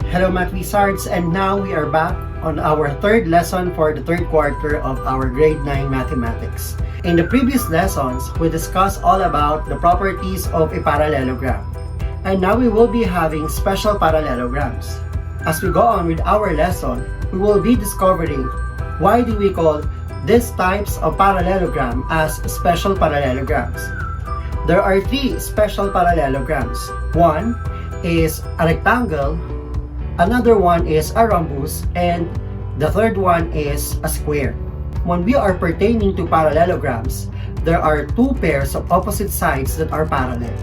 Hello Math Wizards, and now we are back on our third lesson for the third quarter of our grade 9 mathematics. In the previous lessons, we discussed all about the properties of a parallelogram. And now we will be having special parallelograms. As we go on with our lesson, we will be discovering why do we call these types of parallelogram as special parallelograms. There are three special parallelograms. One is a rectangle, another one is a rhombus, and the third one is a square. When we are pertaining to parallelograms, there are two pairs of opposite sides that are parallel.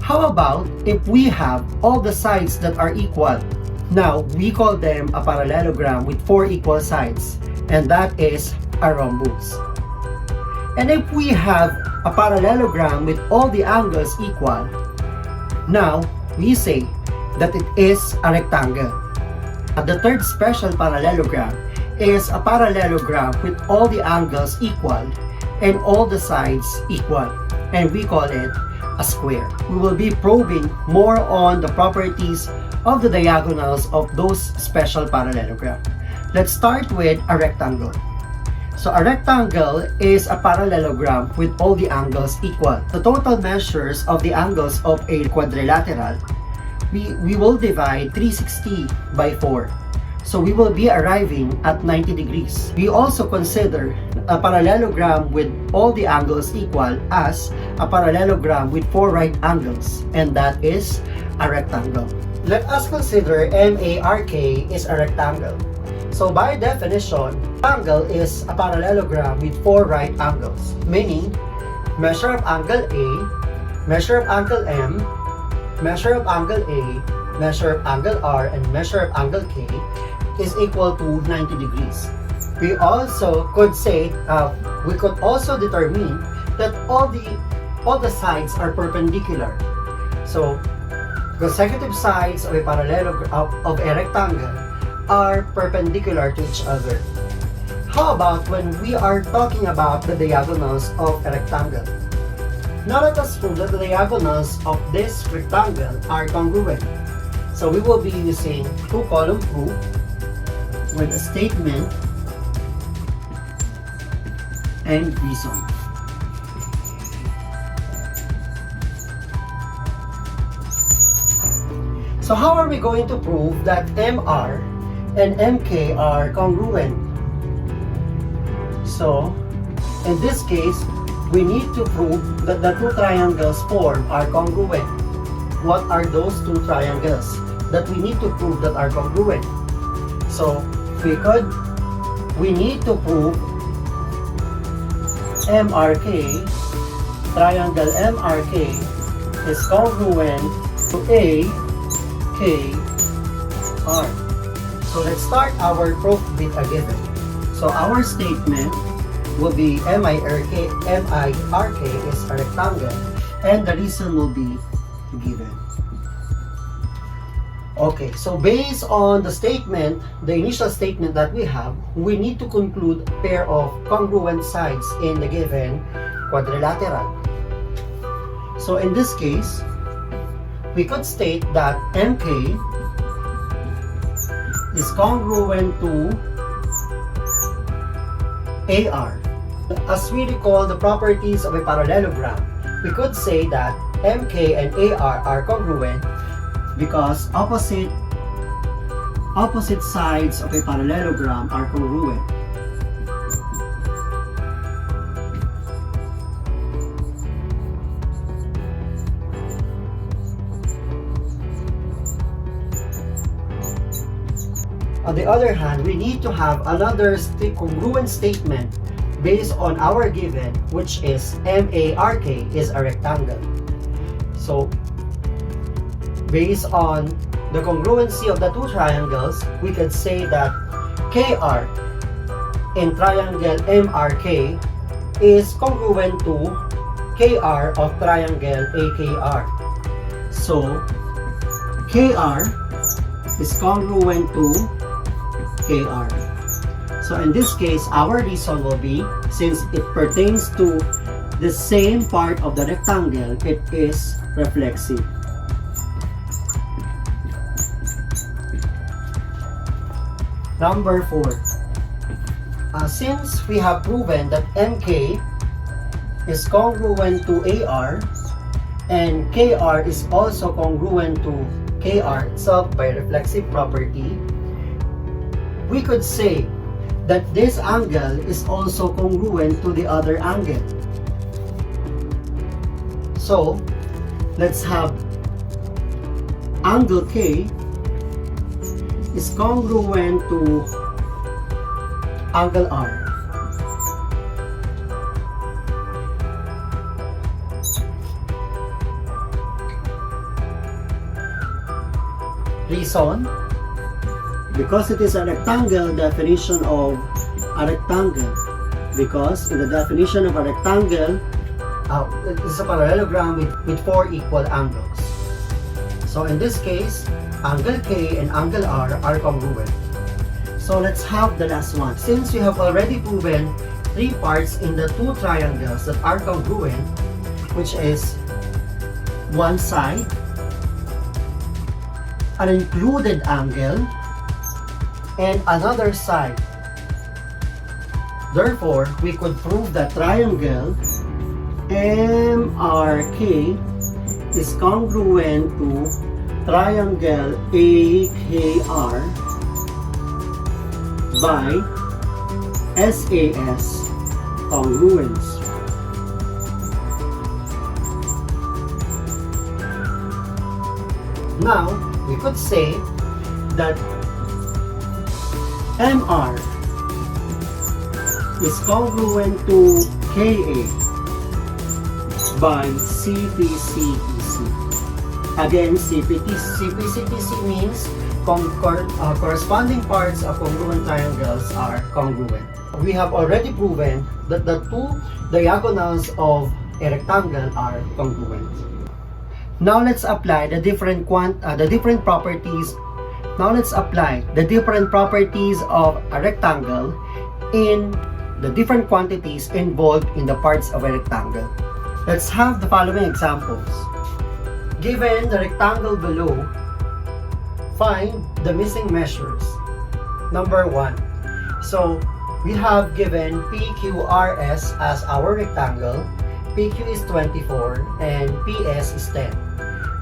How about if we have all the sides that are equal? Now, we call them a parallelogram with four equal sides, and that is a rhombus. And if we have a parallelogram with all the angles equal, now we say that it is a rectangle. The third special parallelogram is a parallelogram with all the angles equal and all the sides equal, and we call it a square. We will be probing more on the properties of the diagonals of those special parallelogram. Let's start with a rectangle. So a rectangle is a parallelogram with all the angles equal. The total measures of the angles of a quadrilateral, we will divide 360 by 4. So we will be arriving at 90 degrees. We also consider a parallelogram with all the angles equal as a parallelogram with four right angles, and that is a rectangle. Let us consider MARK is a rectangle. So by definition, angle is a parallelogram with four right angles, meaning measure of angle A, measure of angle M, measure of angle A, measure of angle R, and measure of angle K is equal to 90 degrees. We also could say, we could also determine that all the sides are perpendicular. So consecutive sides of a parallelogram of a rectangle are perpendicular to each other. How about when we are talking about the diagonals of a rectangle? Now let us prove that the diagonals of this rectangle are congruent. So we will be using two-column proof with a statement and reason. So how are we going to prove that MR and MK are congruent? So in this case, we need to prove that the two triangles formed are congruent. What are those two triangles that we need to prove that are congruent? So we need to prove MRK, triangle MRK is congruent to AKR. So let's start our proof with a given. So our statement will be MIRK is a rectangle, and the reason will be given. Okay, so based on the statement, the initial statement that we have, we need to conclude a pair of congruent sides in the given quadrilateral. So in this case, we could state that MK is congruent to AR. As we recall the properties of a parallelogram, we could say that MK and AR are congruent because opposite sides of a parallelogram are congruent. On the other hand, we need to have another congruent statement based on our given, which is MARK is a rectangle. So based on the congruency of the two triangles, we could say that KR in triangle MRK is congruent to KR of triangle AKR. So KR is congruent to KR. So in this case, our reason will be, since it pertains to the same part of the rectangle, it is reflexive. Number 4. Since we have proven that MK is congruent to AR and KR is also congruent to KR itself by reflexive property, we could say that this angle is also congruent to the other angle. So, let's have angle K is congruent to angle R. Reason? Because it is a rectangle, definition of a rectangle. Because in the definition of a rectangle, it is a parallelogram with 4 equal angles. So in this case, angle K and angle R are congruent. So let's have the last one. Since we have already proven 3 parts in the 2 triangles that are congruent, which is one side, an included angle, and another side. Therefore, we could prove that triangle MRK is congruent to triangle AKR by SAS congruence. Now, we could say that MR is congruent to KA by CPCTC. Again, CPCTC means corresponding parts of congruent triangles are congruent. We have already proven that the 2 diagonals of a rectangle are congruent. Now let's apply the different properties. Now let's apply the different properties of a rectangle in the different quantities involved in the parts of a rectangle. Let's have the following examples. Given the rectangle below, find the missing measures. Number 1. So we have given PQRS as our rectangle. PQ is 24 and PS is 10.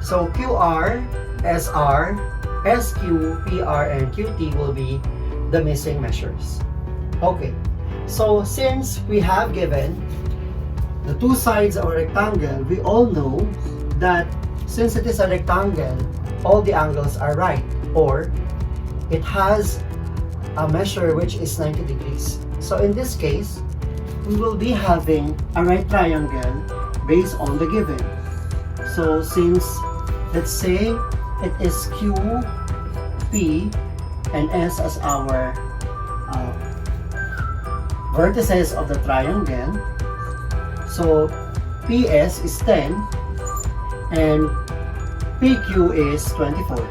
So QR, SR, SQ, PR, and QT will be the missing measures. Okay, so since we have given the 2 sides of a rectangle, we all know that since it is a rectangle, all the angles are right, or it has a measure which is 90 degrees. So in this case, we will be having a right triangle based on the given. So since, let's say, it is Q, P, and S as our vertices of the triangle, so PS is 10 and PQ is 24.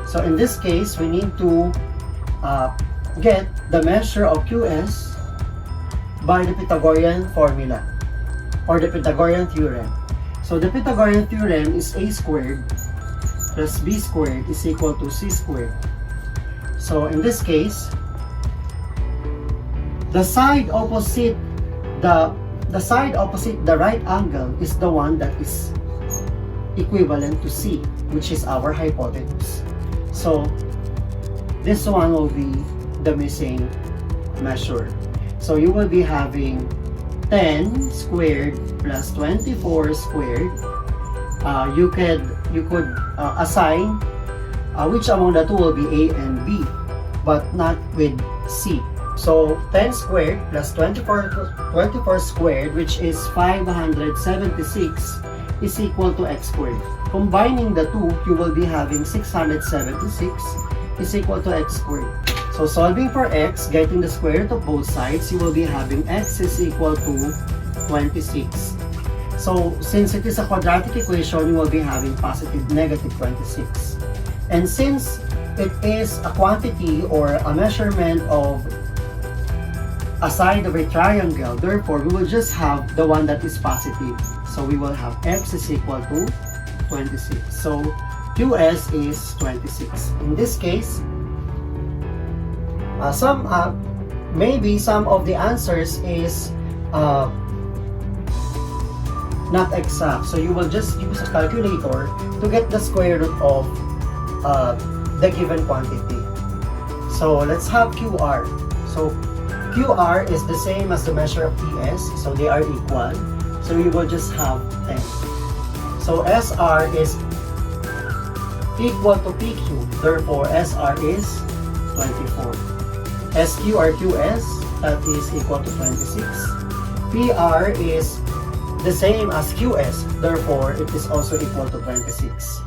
So in this case, we need to get the measure of QS by the Pythagorean formula or the Pythagorean theorem. So the Pythagorean theorem is a squared plus b squared is equal to c squared. So in this case, the side opposite the right angle is the one that is equivalent to c, which is our hypotenuse. So this one will be the missing measure. So you will be having 10 squared plus 24 squared. You could assign which among the two will be A and B, but not with C. So 10 squared plus 24 squared, which is 576, is equal to x squared. Combining the two, you will be having 676 is equal to x squared. So solving for x, getting the square root of both sides, you will be having x is equal to 26. So since it is a quadratic equation, you will be having positive negative 26. And since it is a quantity or a measurement of a side of a triangle, therefore we will just have the one that is positive. So we will have x is equal to 26. So QS is 26. In this case, Maybe some of the answers is not exact. So you will just use a calculator to get the square root of the given quantity. So let's have QR. So QR is the same as the measure of TS, so they are equal. So you will just have 10. So SR is equal to PQ, therefore SR is 24. SQ or QS, that is equal to 26. PR is the same as QS, therefore it is also equal to 26.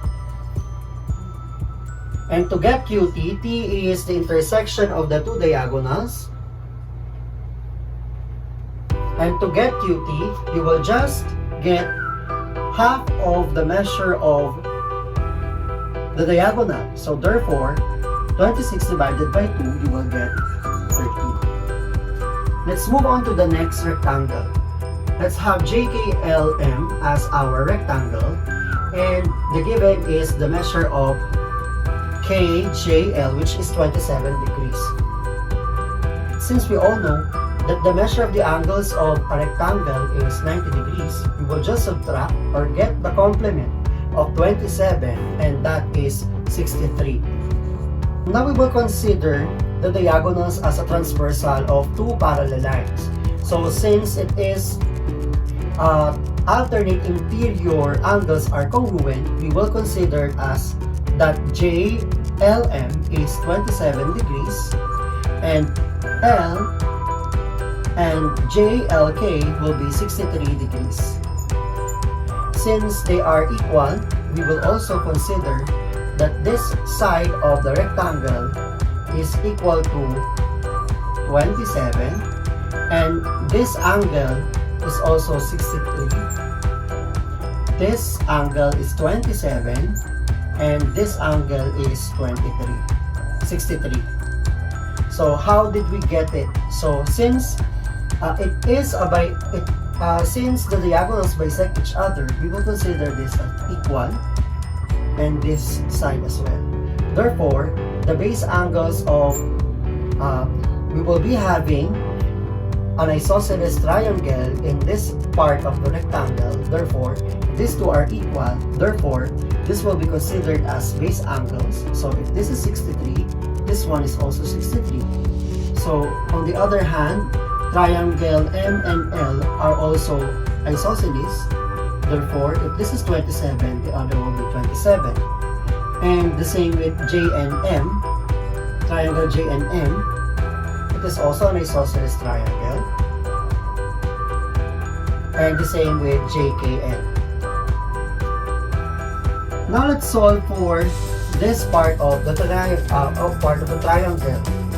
And to get QT, T is the intersection of the two diagonals. And to get QT, you will just get half of the measure of the diagonal. So therefore, 26 divided by 2, you will get 13. Let's move on to the next rectangle. Let's have JKLM as our rectangle. And the given is the measure of KJL, which is 27 degrees. Since we all know that the measure of the angles of a rectangle is 90 degrees, we will just subtract or get the complement of 27, and that is 63. Now we will consider the diagonals as a transversal of two parallel lines. So since it is alternate interior angles are congruent, we will consider as that JLM is 27 degrees and L and JLK will be 63 degrees. Since they are equal, we will also consider that this side of the rectangle is equal to 27 and this angle is also 63. This angle is 27 and this angle is 63. So how did we get it? So since since the diagonals bisect each other, we will consider this as equal and this side as well. Therefore, the base angles of we will be having an isosceles triangle in this part of the rectangle. Therefore, these two are equal. Therefore, this will be considered as base angles. So if this is 63, this one is also 63. So on the other hand, triangle M and L are also isosceles. Therefore, if this is 27, the other will be 27. And the same with J and M. Triangle J and M, it is also an isosceles triangle. And the same with JKN. Now let's solve for this part of the triangle.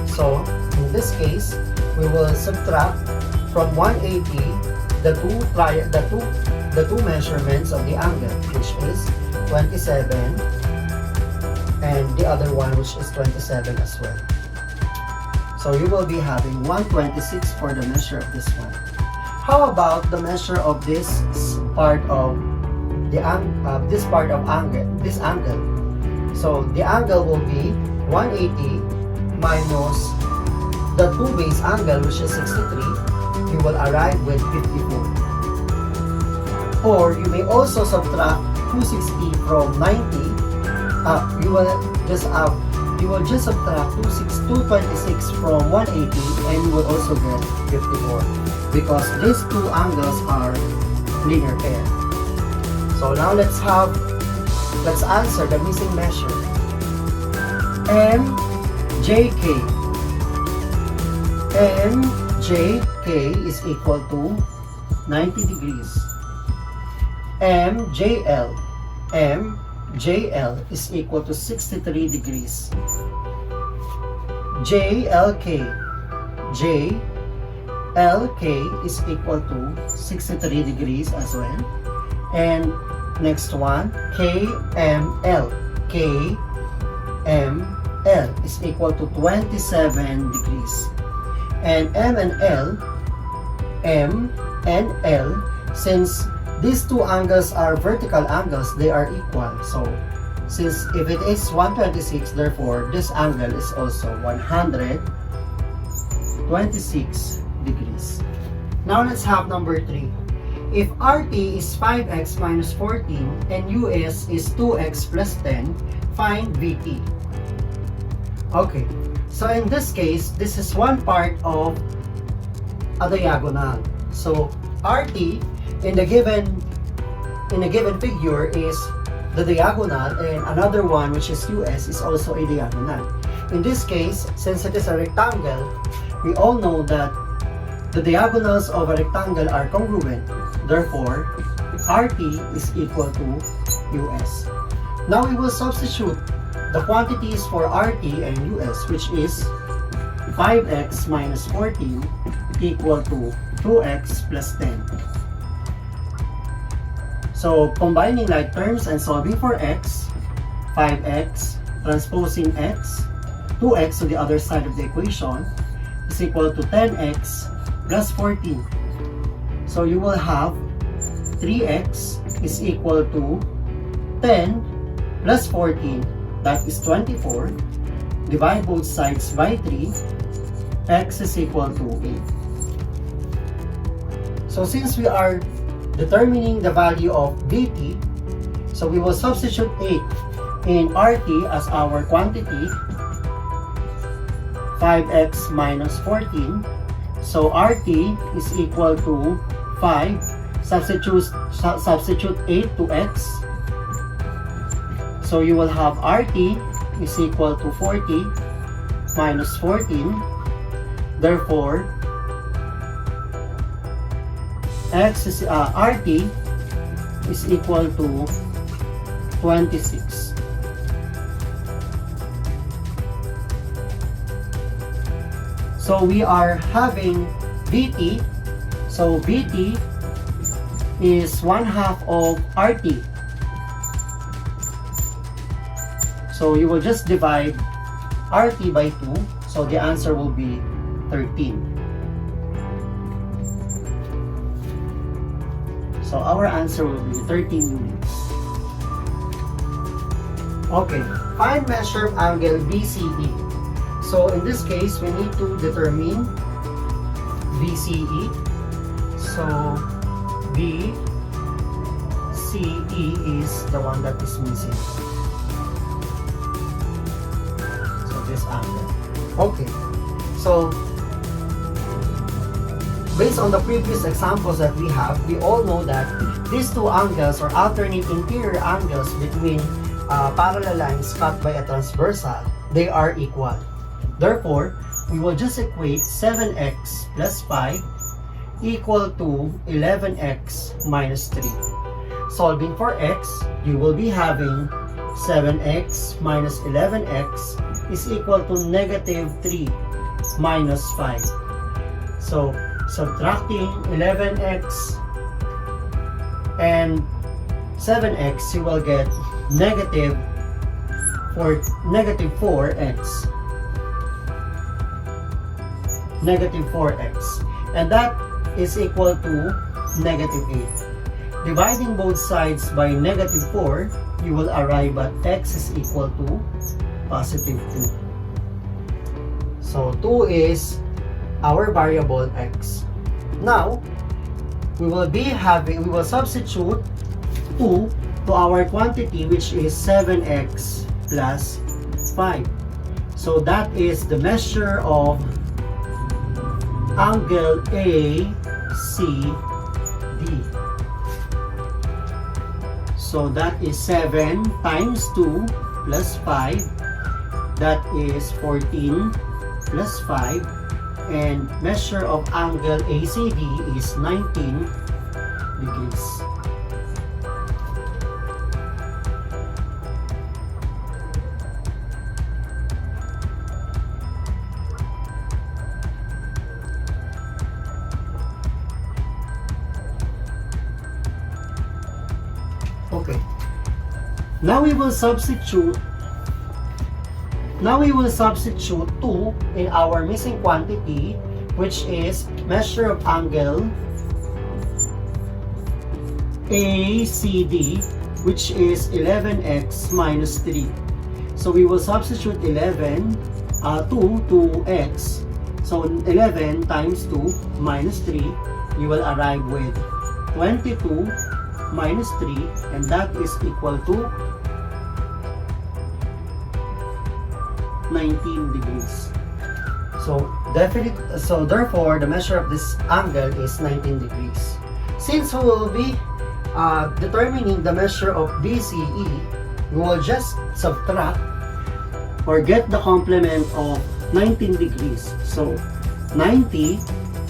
So in this case, we will subtract from 180 the two measurements of the angle, which is 27 and the other one which is 27 as well. So you will be having 126 for the measure of this one. How about the measure of this part of the angle? So the angle will be 180 minus the two base angle, which is 63. You will arrive with 54. Or you may also subtract 260 from 90. You will just subtract 226 from 180 and you will also get 54 because these two angles are linear pair. So now let's answer the missing measure. MJK is equal to 90 degrees. MJL is equal to 63 degrees. JLK is equal to 63 degrees as well. And next one, KML is equal to 27 degrees. And M and L, since these two angles are vertical angles, they are equal. So since if it is 126, therefore this angle is also 126 26 degrees. Now let's have number 3. If RT is 5x minus 14 and US is 2x plus 10, find VT. Okay, so in this case, this is one part of a diagonal. So RT in the given figure is the diagonal, and another one, which is US, is also a diagonal. In this case, since it is a rectangle, we all know that the diagonals of a rectangle are congruent. Therefore, RT is equal to US. Now we will substitute the quantities for RT and US, which is 5x minus 14 equal to 2x plus 10. So, combining like terms and solving for x, 5x transposing x, 2x to the other side of the equation is equal to 10x plus 14. So, you will have 3x is equal to 10 plus 14, that is 24. Divide both sides by 3, x is equal to 8. So, since we are determining the value of VT, so we will substitute 8 in RT as our quantity, 5x minus 14. So RT is equal to 5. Substitute 8 to x. So you will have RT is equal to 40 minus 14. Therefore, RT is equal to 26. So we are having VT. So VT is 1/2 of RT. So you will just divide RT by 2. So the answer will be 13. So our answer will be 13 units. Okay, find measure of angle BCE. So in this case, we need to determine BCE. So BCE is the one that is missing. So this angle. Okay, so based on the previous examples that we have, we all know that these two angles or alternate interior angles between parallel lines cut by a transversal, they are equal. Therefore, we will just equate 7x plus 5 equal to 11x minus 3. Solving for x, you will be having 7x minus 11x is equal to negative 3 minus 5. So, subtracting 11x and 7x, you will get negative 4x. Negative 4x. And that is equal to negative 8. Dividing both sides by negative 4, you will arrive at x is equal to positive 2. So 2 is our variable x. Now, we will substitute 2 to our quantity, which is 7x plus 5. So that is the measure of angle ACD. So that is 7 times 2 plus 5. That is 14 plus 5. And measure of angle ACD is 19 degrees. Okay. Now we will substitute 2 in our missing quantity, which is measure of angle ACD, which is 11x minus 3. So we will substitute 2 to x. So 11 times 2 minus 3, you will arrive with 22 minus 3, and that is equal to 19 degrees. So therefore the measure of this angle is 19 degrees. Since we will be determining the measure of BCE, we will just subtract or get the complement of 19 degrees. So 90,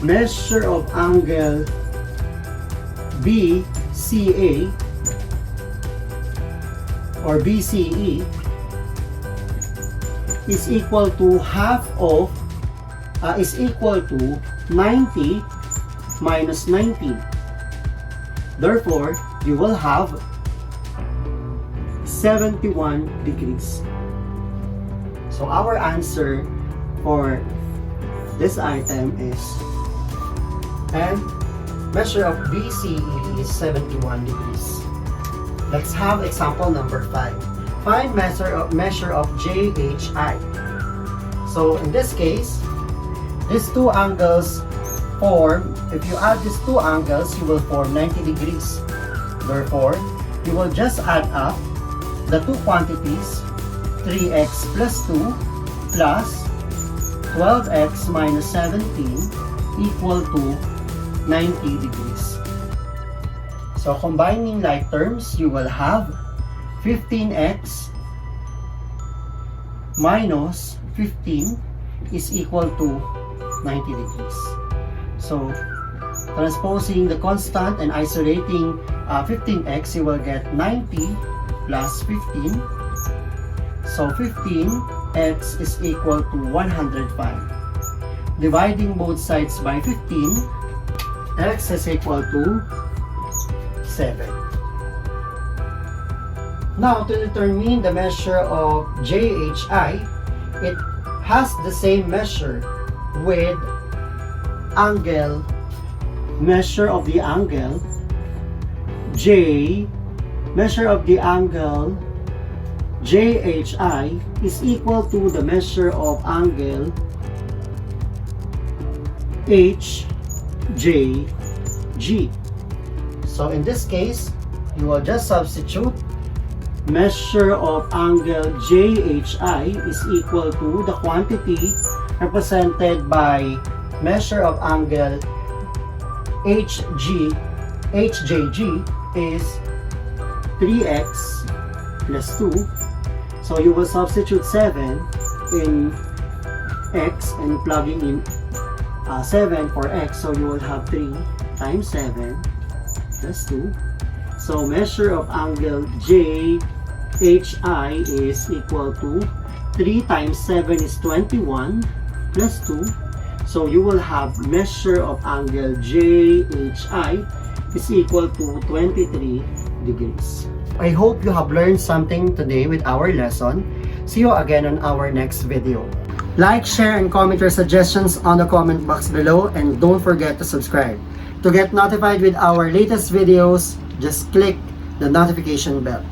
measure of angle BCA or BCE is equal to is equal to 90 minus 19. Therefore, you will have 71 degrees. So our answer for this item is, and measure of BCE is 71 degrees. Let's have example number 5. Find measure of JHI. So in this case, these two angles form, if you add these two angles, you will form 90 degrees. Therefore, you will just add up the two quantities, 3x plus 2 plus 12x minus 17 equal to 90 degrees. So combining like terms, you will have 15x minus 15 is equal to 90 degrees. So transposing the constant and isolating 15x, you will get 90 plus 15. So 15x is equal to 105. Dividing both sides by 15, x is equal to 7. Now, to determine the measure of JHI, it has the same measure with angle, measure of the angle measure of the angle JHI is equal to the measure of angle HJG. So in this case, you will just substitute measure of angle JHI is equal to the quantity represented by measure of angle HJG is 3x plus 2. So you will substitute 7 in x and plugging in 7 for x. So you will have 3 times 7 plus 2. So measure of angle JHI is equal to 3 times 7 is 21 plus 2. So you will have measure of angle JHI is equal to 23 degrees. I hope you have learned something today with our lesson. See you again on our next video. Like, share, and comment your suggestions on the comment box below, and don't forget to subscribe. To get notified with our latest videos, just click the notification bell.